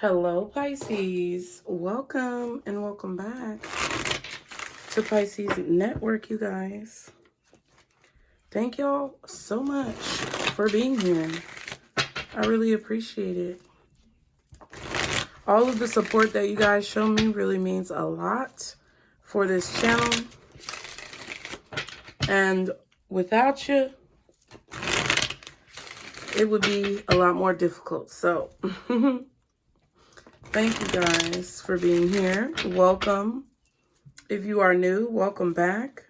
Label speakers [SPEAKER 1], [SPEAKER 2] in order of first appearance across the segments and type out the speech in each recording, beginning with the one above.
[SPEAKER 1] Hello, Pisces. Welcome and welcome back to Pisces Network, you guys. Thank y'all so much for being here. I really appreciate it. All of the support that you guys show me really means a lot for this channel. And without you, it would be a lot more difficult. So, thank you guys for being here. Welcome. If you are new, welcome back.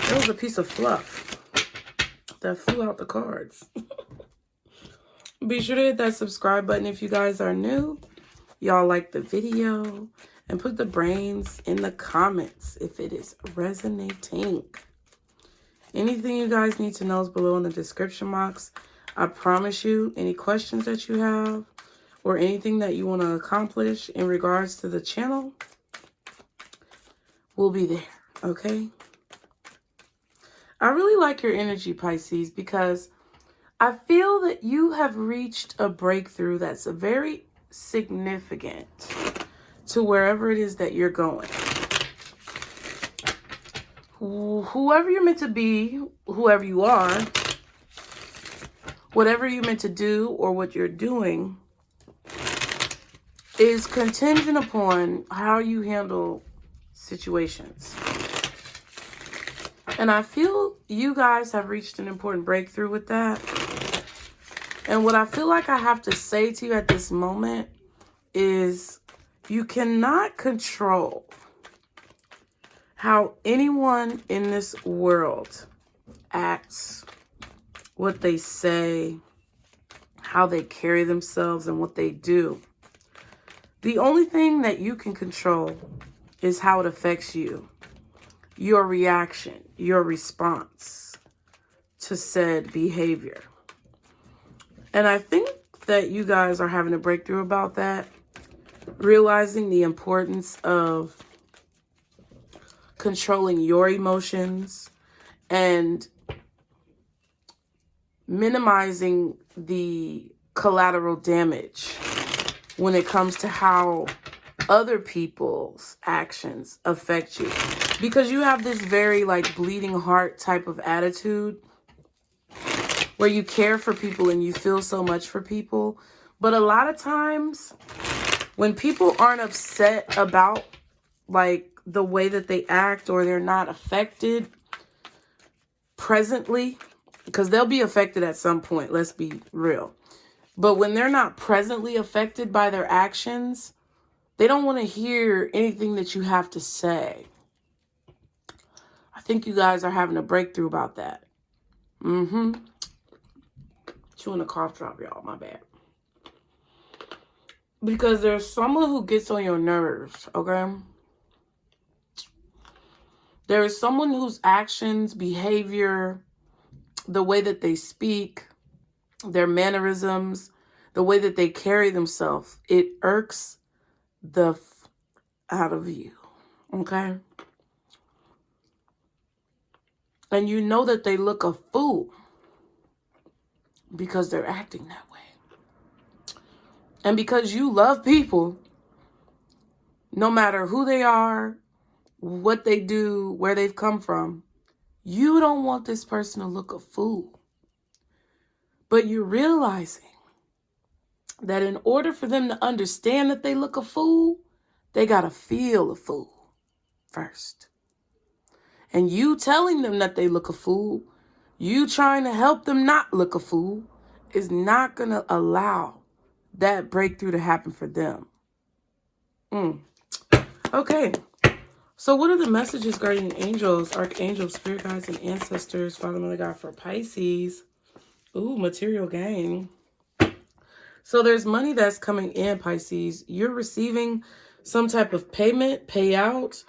[SPEAKER 1] There was a piece of fluff that flew out the cards. Be sure to hit that subscribe button if you guys are new. Y'all like the video. And put the brains in the comments if it is resonating. Anything you guys need to know is below in the description box. I promise you, any questions that you have or anything that you want to accomplish in regards to the channel will be there, okay? I really like your energy, Pisces, because I feel that you have reached a breakthrough that's very significant to wherever it is that you're going. Whoever you're meant to be, whoever you are, whatever you're meant to do or what you're doing is contingent upon how you handle situations. And I feel you guys have reached an important breakthrough with that. And what I feel like I have to say to you at this moment is you cannot control how anyone in this world acts, what they say, how they carry themselves, and what they do. The only thing that you can control is how it affects you, your reaction, your response to said behavior. And I think that you guys are having a breakthrough about that, realizing the importance of controlling your emotions and minimizing the collateral damage when it comes to how other people's actions affect you. Because you have this very like bleeding heart type of attitude where you care for people and you feel so much for people. But a lot of times when people aren't upset about like the way that they act or they're not affected presently, because they'll be affected at some point, let's be real. But when they're not presently affected by their actions, they don't want to hear anything that you have to say. I think you guys are having a breakthrough about that. Chewing a cough drop, y'all. My bad. Because there's someone who gets on your nerves, okay? There is someone whose actions, behavior, the way that they speak, their mannerisms, the way that they carry themselves, it irks the out of you, okay? And you know that they look a fool because they're acting that way. And because you love people, no matter who they are, what they do, where they've come from, you don't want this person to look a fool. But you're realizing that in order for them to understand that they look a fool, they got to feel a fool first. And you telling them that they look a fool, you trying to help them not look a fool, is not going to allow that breakthrough to happen for them. Okay. So what are the messages, guardian angels, archangels, spirit guides, and ancestors, Father, Mother, God, for Pisces? Ooh, material gain. So there's money that's coming in, Pisces. You're receiving some type of payment, payout,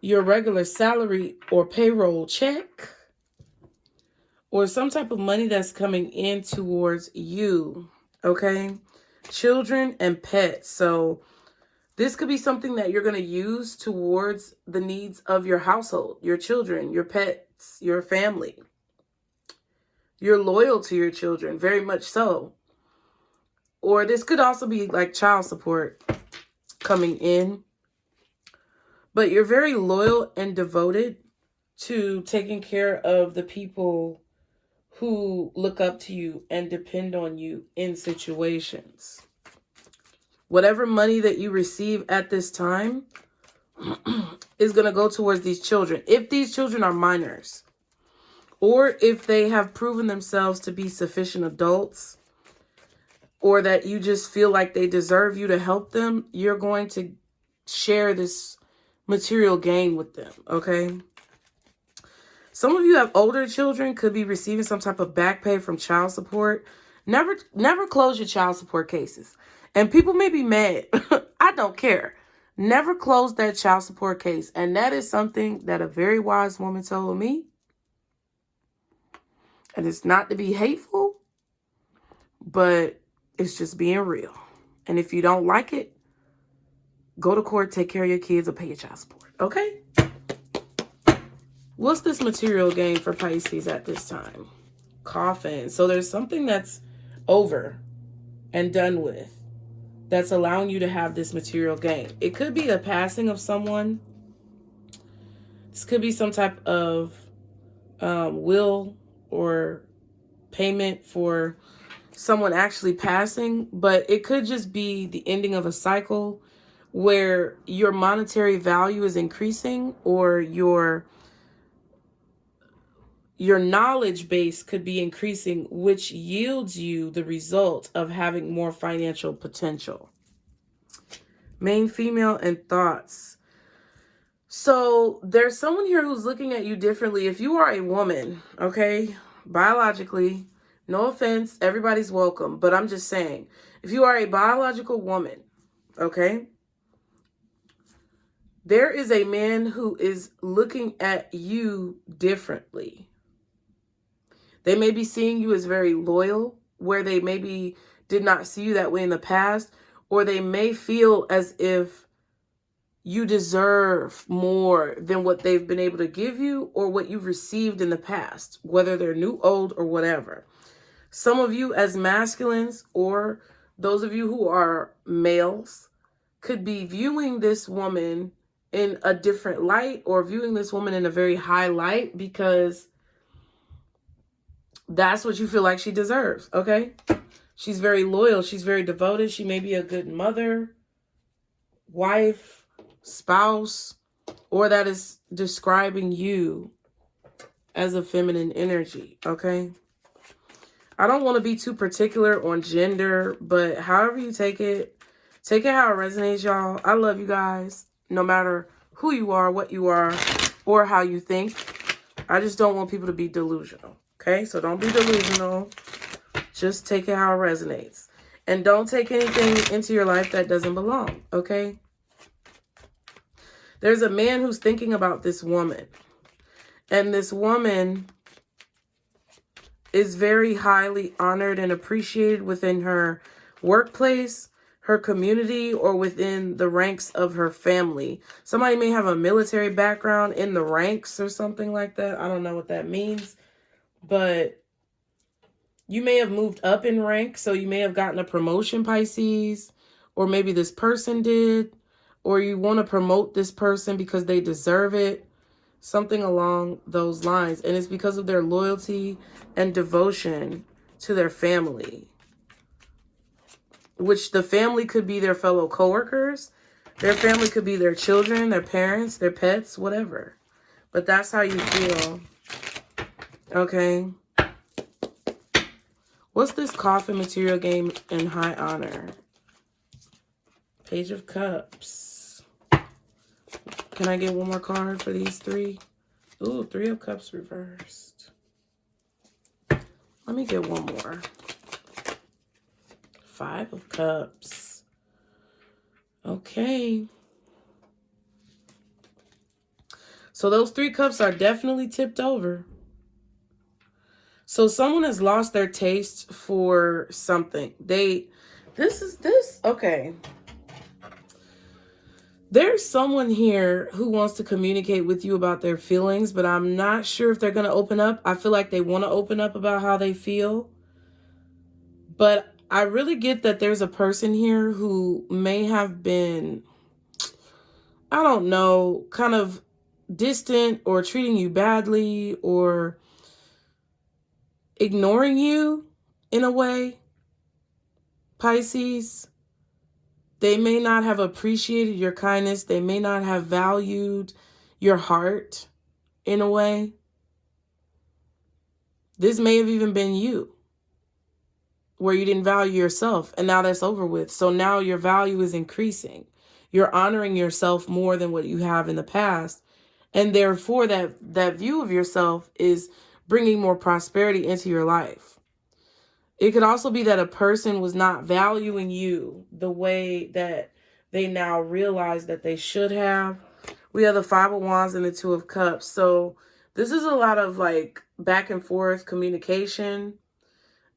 [SPEAKER 1] your regular salary or payroll check, or some type of money that's coming in towards you, okay? Children and pets. So this could be something that you're going to use towards the needs of your household, your children, your pets, your family. You're loyal to your children, very much so. or this could also be like child support coming in. But you're very loyal and devoted to taking care of the people who look up to you and depend on you in situations. Whatever money that you receive at this time is going to go towards these children. If these children are minors, or if they have proven themselves to be sufficient adults, or that you just feel like they deserve you to help them, you're going to share this material gain with them, okay? Some of you have older children, could be receiving some type of back pay from child support. Never close your child support cases. And people may be mad. I don't care. Never close that child support case. And that is something that a very wise woman told me. And it's not to be hateful, but it's just being real. And if you don't like it, go to court, take care of your kids, or pay your child support. Okay? What's this material gain for Pisces at this time? Coffin. So there's something that's over and done with that's allowing you to have this material gain. It could be a passing of someone. This could be some type of will or payment for someone actually passing, but it could just be the ending of a cycle where your monetary value is increasing, or your knowledge base could be increasing, which yields you the result of having more financial potential. Main female and thoughts. So there's someone here who's looking at you differently. If you are a woman, okay, biologically, no offense, everybody's welcome, but I'm just saying, if you are a biological woman, okay, there is a man who is looking at you differently. They may be seeing you as very loyal, where they maybe did not see you that way in the past, or they may feel as if you deserve more than what they've been able to give you or what you've received in the past, whether they're new, old, or whatever. Some of you as masculines, or those of you who are males, could be viewing this woman in a different light, or viewing this woman in a very high light, because that's what you feel like she deserves, okay? She's very loyal. She's very devoted. She may be a good mother, wife, spouse, or that is describing you as a feminine energy, okay? I don't want to be too particular on gender, but however you take it how it resonates, y'all. I love you guys, no matter who you are, what you are, or how you think. I just don't want people to be delusional. Okay, so don't be delusional. Just take it how it resonates. And don't take anything into your life that doesn't belong, okay? There's a man who's thinking about this woman. And this woman is very highly honored and appreciated within her workplace, her community, or within the ranks of her family. Somebody may have a military background in the ranks or something like that. I don't know what that means. But you may have moved up in rank, so you may have gotten a promotion, Pisces, or maybe this person did, or you want to promote this person because they deserve it, something along those lines. And it's because of their loyalty and devotion to their family, which the family could be their fellow coworkers, their family could be their children, their parents, their pets, whatever. But that's how you feel. Okay. What's this coffin material game in high honor? Page of Cups. Can I get one more card for these three? Ooh, Three of Cups reversed. Let me get one more. Five of Cups. Okay. So those 3 cups are definitely tipped over. So someone has lost their taste for something. Okay. There's someone here who wants to communicate with you about their feelings, but I'm not sure if they're going to open up. I feel like they want to open up about how they feel, but I really get that there's a person here who may have been, I don't know, kind of distant or treating you badly or ignoring you in a way, Pisces. They may not have appreciated your kindness. They may not have valued your heart in a way. This may have even been you, where you didn't value yourself, and now that's over with. So now your value is increasing. You're honoring yourself more than what you have in the past. And therefore, that view of yourself is bringing more prosperity into your life. It could also be that a person was not valuing you the way that they now realize that they should have. We have the Five of Wands and the Two of Cups. So this is a lot of like back and forth communication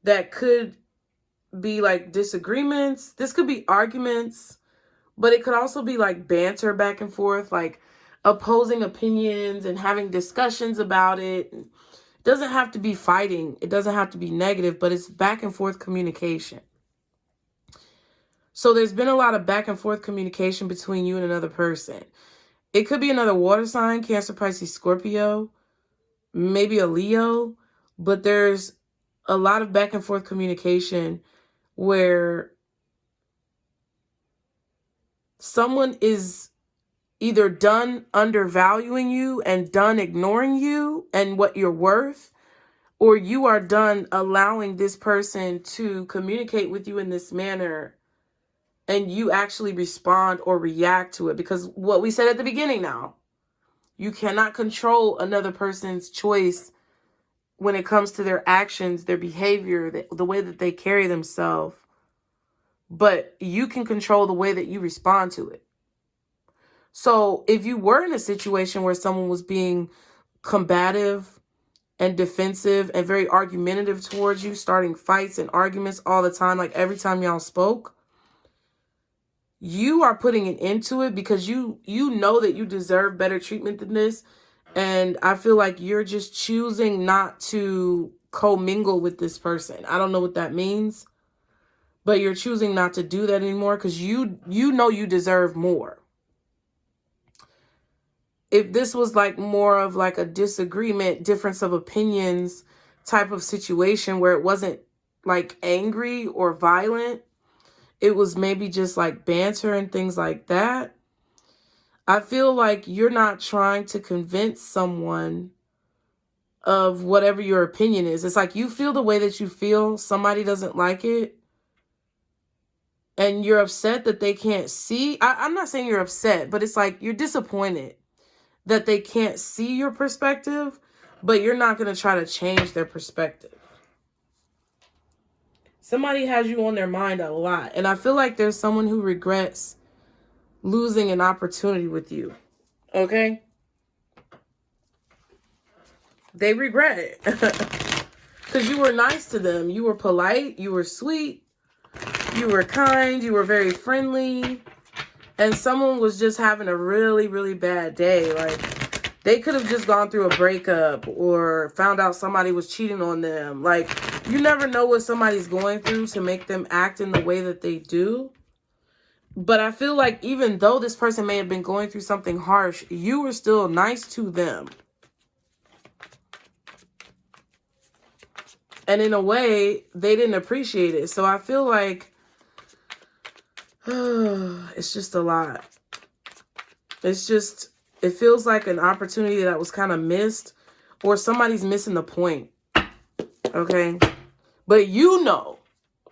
[SPEAKER 1] that could be like disagreements. This could be arguments, but it could also be like banter back and forth, like opposing opinions and having discussions about it. It doesn't have to be fighting. It doesn't have to be negative, but it's back and forth communication. So there's been a lot of back and forth communication between you and another person. It could be another water sign, Cancer, Pisces, Scorpio, maybe a Leo, but there's a lot of back and forth communication where someone is either done undervaluing you and done ignoring you and what you're worth, or you are done allowing this person to communicate with you in this manner and you actually respond or react to it. Because what we said at the beginning now, you cannot control another person's choice when it comes to their actions, their behavior, the way that they carry themselves. But you can control the way that you respond to it. So if you were in a situation where someone was being combative and defensive and very argumentative towards you, starting fights and arguments all the time, like every time y'all spoke, you are putting an end to it because you know that you deserve better treatment than this. And I feel like you're just choosing not to commingle with this person. I don't know what that means, but you're choosing not to do that anymore because you know you deserve more. If this was like more of like a disagreement, difference of opinions type of situation where it wasn't like angry or violent, it was maybe just like banter and things like that. I feel like you're not trying to convince someone of whatever your opinion is. It's like you feel the way that you feel. Somebody doesn't like it. And you're upset that they can't see. I'm not saying you're upset, but it's like you're disappointed that they can't see your perspective, but you're not going to try to change their perspective. Somebody has you on their mind a lot. And I feel like there's someone who regrets losing an opportunity with you. Okay? They regret it. Because you were nice to them. You were polite. You were sweet. You were kind. You were very friendly. And someone was just having a really, really bad day. Like, they could have just gone through a breakup or found out somebody was cheating on them. Like, you never know what somebody's going through to make them act in the way that they do. But I feel like even though this person may have been going through something harsh, you were still nice to them. And in a way, they didn't appreciate it. So I feel like it's just a lot. It's just, it feels like an opportunity that was kind of missed, or somebody's missing the point. Okay? But you know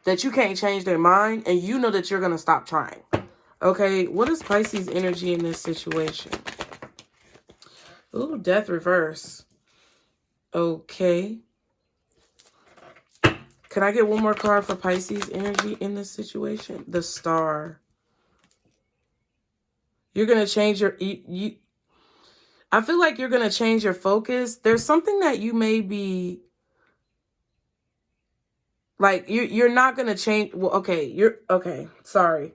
[SPEAKER 1] that you can't change their mind, and you know that you're going to stop trying. Okay? What is Pisces energy in this situation? Ooh, death reverse. Okay. Can I get one more card for Pisces energy in this situation? The Star. You're going to change your... I feel like you're going to change your focus. There's something that you may be... Like, you're not going to change... Well, okay. Okay. Sorry.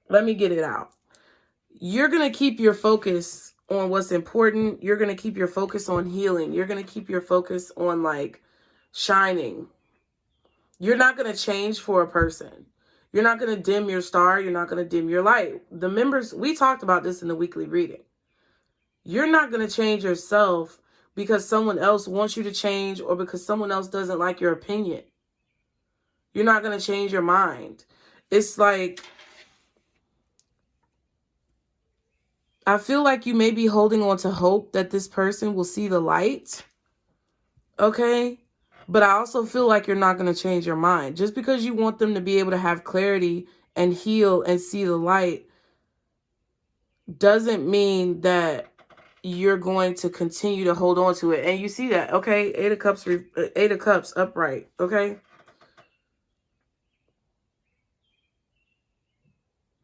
[SPEAKER 1] Let me get it out. You're going to keep your focus on what's important. You're going to keep your focus on healing. You're going to keep your focus on, like, shining. You're not going to change for a person. You're not going to dim your star. You're not going to dim your light. The members, we talked about this in the weekly reading. You're not going to change yourself because someone else wants you to change or because someone else doesn't like your opinion. You're not going to change your mind. It's like, I feel like you may be holding on to hope that this person will see the light. Okay? But I also feel like you're not going to change your mind. Just because you want them to be able to have clarity and heal and see the light doesn't mean that you're going to continue to hold on to it. And you see that, okay? Eight of Cups upright, okay?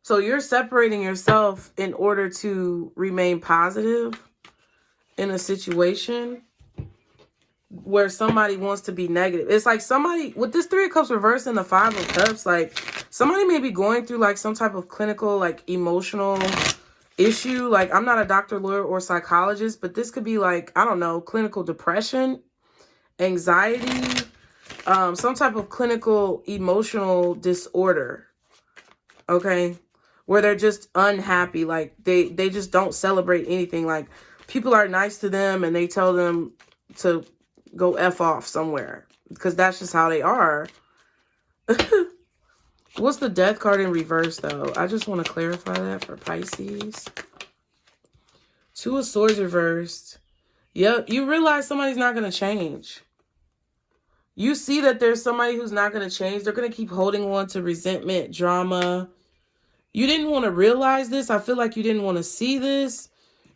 [SPEAKER 1] So you're separating yourself in order to remain positive in a situation where somebody wants to be negative. It's like somebody, with this Three of Cups reversed and the Five of Cups, like somebody may be going through like some type of clinical, like emotional issue. Like, I'm not a doctor, lawyer, or psychologist, but this could be like, I don't know, clinical depression, anxiety, some type of clinical emotional disorder, okay? Where they're just unhappy, like they just don't celebrate anything. Like, people are nice to them and they tell them to go F off somewhere because that's just how they are. What's the Death card in reverse, though? I just want to clarify that for Pisces. Two of Swords reversed. Yep, you realize somebody's not going to change. You see that there's somebody who's not going to change. They're going to keep holding on to resentment, drama. You didn't want to realize this. I feel like you didn't want to see this.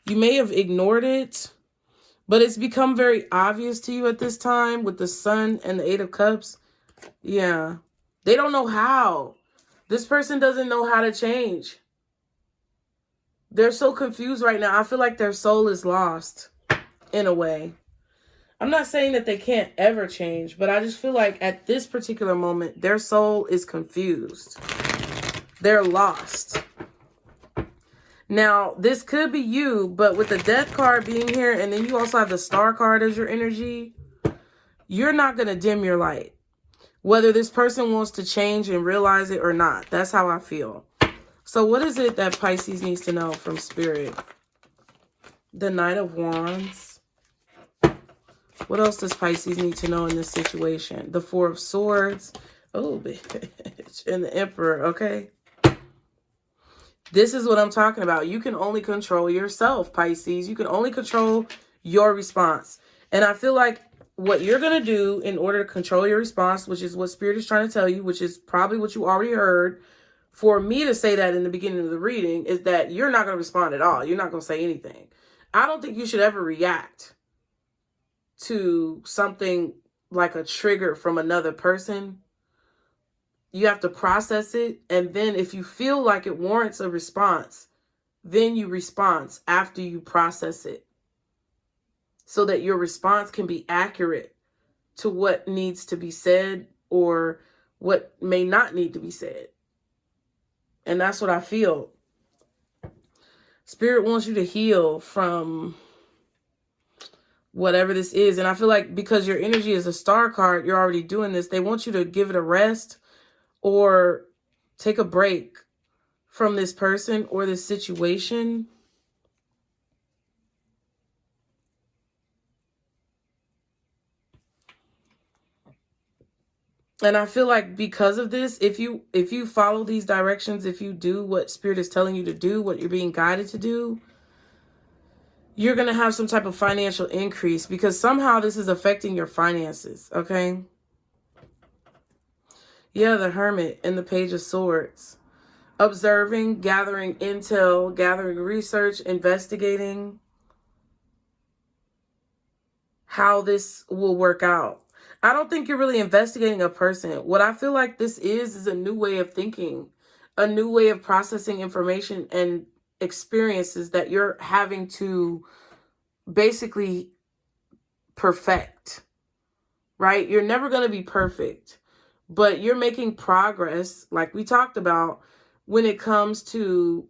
[SPEAKER 1] You may have ignored it. But it's become very obvious to you at this time with the Sun and the Eight of Cups. Yeah. They don't know how. This person doesn't know how to change. They're so confused right now. I feel like their soul is lost in a way. I'm not saying that they can't ever change, but I just feel like at this particular moment, their soul is confused. They're lost. Now, this could be you, but with the Death card being here, and then you also have the Star card as your energy, you're not going to dim your light. Whether this person wants to change and realize it or not. That's how I feel. So what is it that Pisces needs to know from Spirit? The Knight of Wands. What else does Pisces need to know in this situation? The Four of Swords. Oh, bitch. And the Emperor, okay? This is what I'm talking about. You can only control yourself, Pisces. You can only control your response. And I feel like what you're going to do in order to control your response, which is what Spirit is trying to tell you, which is probably what you already heard, for me to say that in the beginning of the reading, is that you're not going to respond at all. You're not going to say anything. I don't think you should ever react to something like a trigger from another person. You have to process it. And then if you feel like it warrants a response, then you respond after you process it, so that your response can be accurate to what needs to be said or what may not need to be said. And that's what I feel. Spirit wants you to heal from whatever this is. And I feel like because your energy is a Star card, you're already doing this. They want you to give it a rest or take a break from this person or this situation. And I feel like because of this, if you follow these directions, if you do what Spirit is telling you to do, what you're being guided to do, you're going to have some type of financial increase because somehow this is affecting your finances, okay? Yeah, the Hermit and the Page of Swords. Observing, gathering intel, gathering research, investigating how this will work out. I don't think you're really investigating a person. What I feel like this is a new way of thinking, a new way of processing information and experiences that you're having to basically perfect, right? You're never going to be perfect, but you're making progress, like we talked about, when it comes to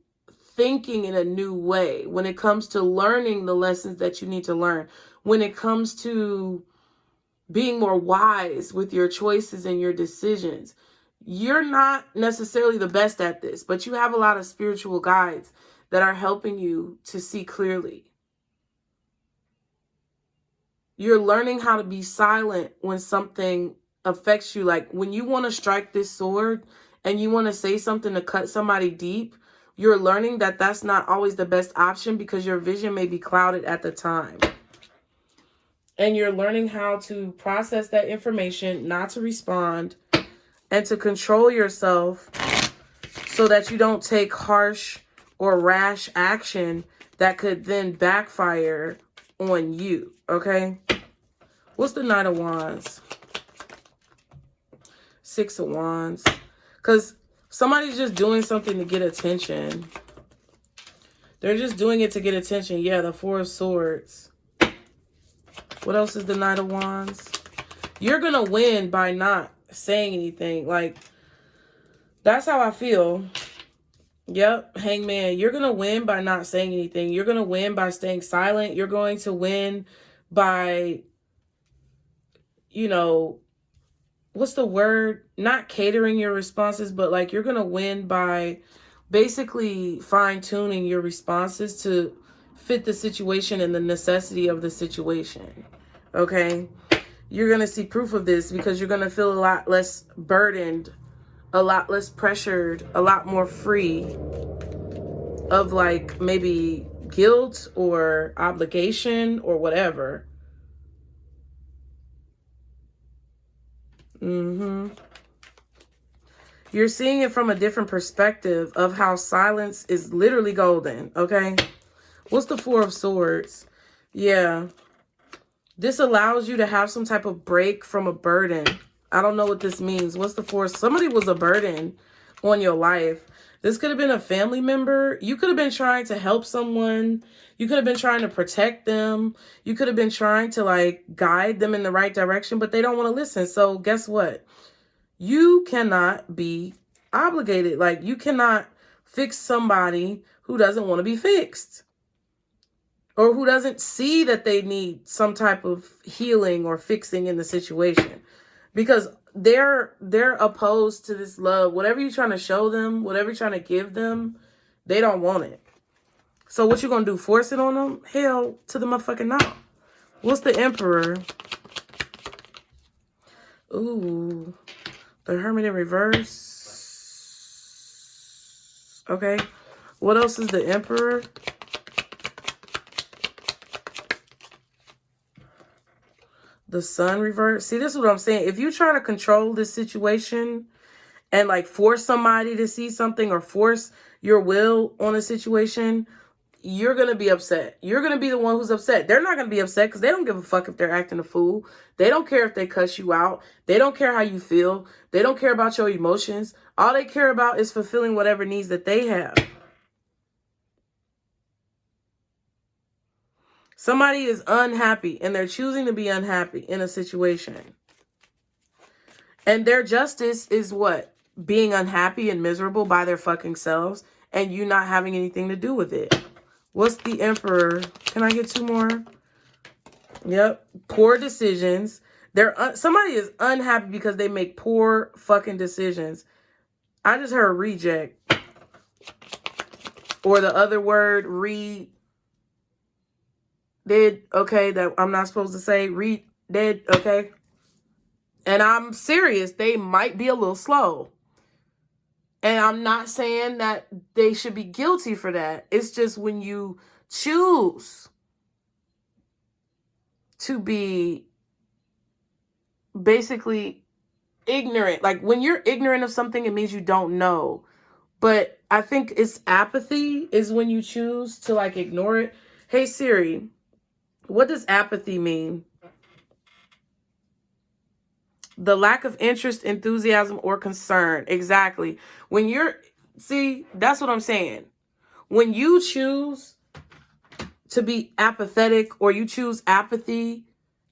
[SPEAKER 1] thinking in a new way, when it comes to learning the lessons that you need to learn, when it comes to being more wise with your choices and your decisions. You're not necessarily the best at this, but you have a lot of spiritual guides that are helping you to see clearly. You're learning how to be silent when something affects you. Like when you want to strike this sword and you want to say something to cut somebody deep, you're learning that that's not always the best option because your vision may be clouded at the time. And you're learning how to process that information, not to respond, and to control yourself so that you don't take harsh or rash action that could then backfire on you, okay? What's the Knight of Wands? Six of Wands. Because somebody's just doing something to get attention. They're just doing it to get attention. Yeah, the Four of Swords. What else is the Knight of Wands? You're going to win by not saying anything. Like, that's how I feel. Yep, Hangman. You're going to win by not saying anything. You're going to win by staying silent. You're going to win by, you know, what's the word? Not catering your responses, but like you're going to win by basically fine-tuning your responses to fit the situation and the necessity of the situation. Okay? You're going to see proof of this because you're going to feel a lot less burdened, a lot less pressured, a lot more free of like maybe guilt or obligation or whatever. You're seeing it from a different perspective of how silence is literally golden, okay? What's the Four of Swords? Yeah. This allows you to have some type of break from a burden. I don't know what this means. What's the Four? Somebody was a burden on your life. This could have been a family member. You could have been trying to help someone. You could have been trying to protect them. You could have been trying to like guide them in the right direction, but they don't want to listen. So guess what? You cannot be obligated. Like you cannot fix somebody who doesn't want to be fixed or who doesn't see that they need some type of healing or fixing in the situation because they're opposed to this love. Whatever you're trying to show them, whatever you're trying to give them, they don't want it. So what you gonna do? Force it on them? Hell to the motherfucking no. What's the Emperor? Ooh, the Hermit in reverse. Okay. What else is the Emperor? The Sun reverse. See, this is what I'm saying. If you try to control this situation and like force somebody to see something or force your will on a situation, you're going to be upset. You're going to be the one who's upset. They're not going to be upset because they don't give a fuck if they're acting a fool. They don't care if they cuss you out. They don't care how you feel. They don't care about your emotions. All they care about is fulfilling whatever needs that they have. Somebody is unhappy and they're choosing to be unhappy in a situation. And their justice is what? Being unhappy and miserable by their fucking selves and you not having anything to do with it. What's the Emperor? Can I get two more? Yep. Poor decisions. Somebody is unhappy because they make poor fucking decisions. I just heard reject. Or the other word, okay, that I'm not supposed to say. Okay. And I'm serious. They might be a little slow. And I'm not saying that they should be guilty for that. It's just when you choose to be basically ignorant. Like when you're ignorant of something, it means you don't know. But I think it's apathy is when you choose to like ignore it. Hey Siri, what does apathy mean? The lack of interest, enthusiasm, or concern. Exactly. When see, that's what I'm saying. When you choose to be apathetic or you choose apathy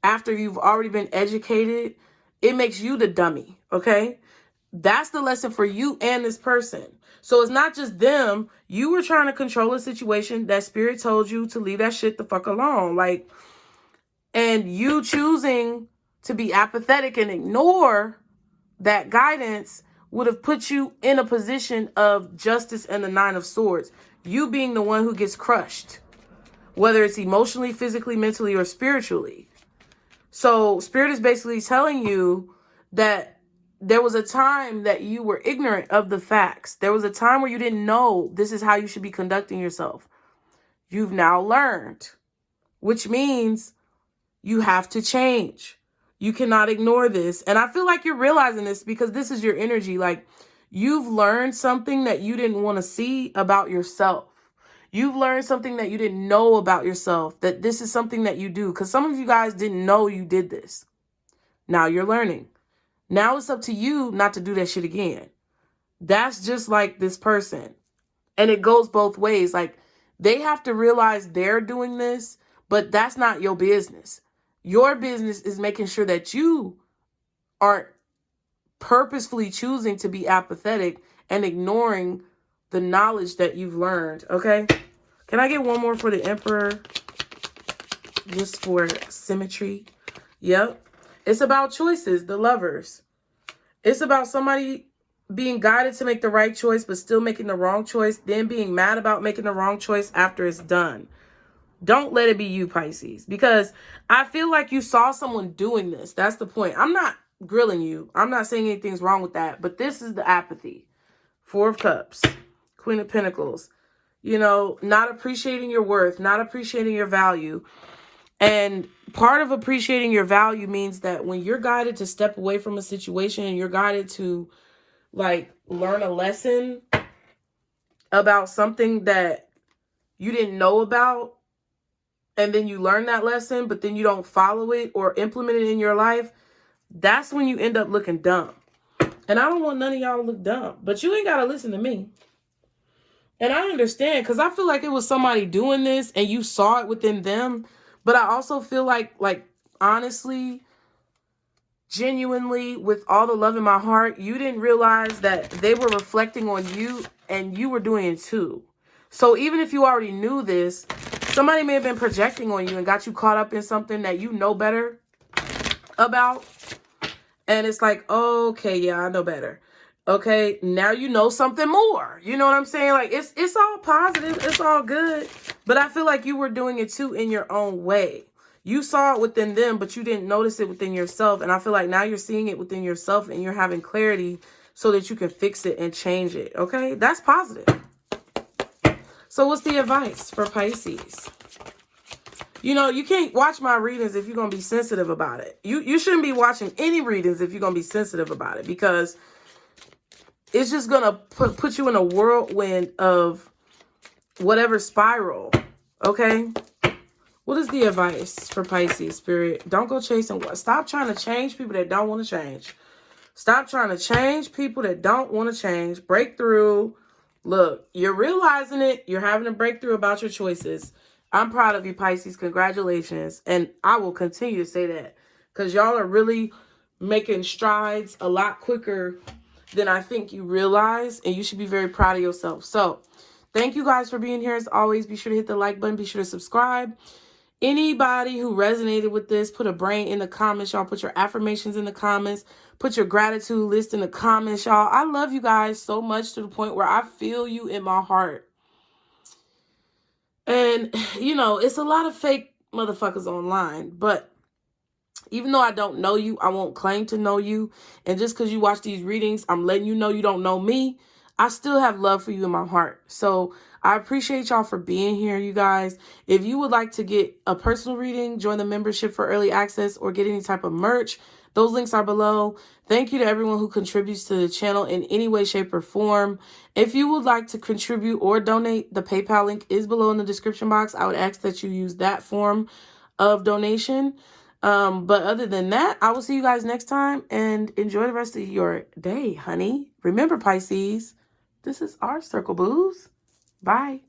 [SPEAKER 1] after you've already been educated, it makes you the dummy, okay? That's the lesson for you and this person. So it's not just them. You were trying to control a situation that spirit told you to leave that shit the fuck alone. Like, and you choosing to be apathetic and ignore that guidance would have put you in a position of justice and the Nine of Swords. You being the one who gets crushed, whether it's emotionally, physically, mentally, or spiritually. So Spirit is basically telling you that there was a time that you were ignorant of the facts. There was a time where you didn't know this is how you should be conducting yourself. You've now learned, which means you have to change. You cannot ignore this. And I feel like you're realizing this because this is your energy. Like, you've learned something that you didn't want to see about yourself. You've learned something that you didn't know about yourself, that this is something that you do. Because some of you guys didn't know you did this. Now you're learning. Now it's up to you not to do that shit again. That's just like this person. And it goes both ways. Like, they have to realize they're doing this, but that's not your business. Your business is making sure that you aren't purposefully choosing to be apathetic and ignoring the knowledge that you've learned. Okay? Can I get one more for the Emperor? Just for symmetry. Yep. It's about choices, the Lovers. It's about somebody being guided to make the right choice, but still making the wrong choice, then being mad about making the wrong choice after it's done. Don't let it be you, Pisces, because I feel like you saw someone doing this. That's the point. I'm not grilling you. I'm not saying anything's wrong with that, but this is the apathy. Four of Cups, Queen of Pentacles. You know, not appreciating your worth, not appreciating your value. And part of appreciating your value means that when you're guided to step away from a situation and you're guided to, like, learn a lesson about something that you didn't know about, and then you learn that lesson, but then you don't follow it or implement it in your life, that's when you end up looking dumb. And I don't want none of y'all to look dumb, but you ain't got to listen to me. And I understand, because I feel like it was somebody doing this and you saw it within them. But I also feel like honestly, genuinely, with all the love in my heart, you didn't realize that they were reflecting on you and you were doing it too. So even if you already knew this, somebody may have been projecting on you and got you caught up in something that you know better about. And it's like, okay, yeah, I know better. Okay, now you know something more. You know what I'm saying? Like, it's all positive. It's all good. But I feel like you were doing it too in your own way. You saw it within them, but you didn't notice it within yourself. And I feel like now you're seeing it within yourself and you're having clarity so that you can fix it and change it. Okay, that's positive. So what's the advice for Pisces? You know, you can't watch my readings if you're going to be sensitive about it. You shouldn't be watching any readings if you're going to be sensitive about it, because it's just going to put you in a whirlwind of whatever spiral. Okay? What is the advice for Pisces, Spirit? Don't go chasing. Stop trying to change people that don't want to change. Stop trying to change people that don't want to change. Breakthrough. Look, you're realizing it. You're having a breakthrough about your choices. I'm proud of you, Pisces. Congratulations. And I will continue to say that, because y'all are really making strides a lot quicker than I think you realize. And you should be very proud of yourself. So thank you guys for being here. As always, be sure to hit the like button. Be sure to subscribe. Anybody who resonated with this, put a brain in the comments, y'all. Put your affirmations in the comments. Put your gratitude list in the comments, y'all. I love you guys so much to the point where I feel you in my heart. And, you know, it's a lot of fake motherfuckers online. But even though I don't know you, I won't claim to know you. And just because you watch these readings, I'm letting you know you don't know me. I still have love for you in my heart. So I appreciate y'all for being here, you guys. If you would like to get a personal reading, join the membership for early access, or get any type of merch, those links are below. Thank you to everyone who contributes to the channel in any way, shape, or form. If you would like to contribute or donate, the PayPal link is below in the description box. I would ask that you use that form of donation. But other than that, I will see you guys next time, and enjoy the rest of your day, honey. Remember, Pisces, this is our circle, booze. Bye.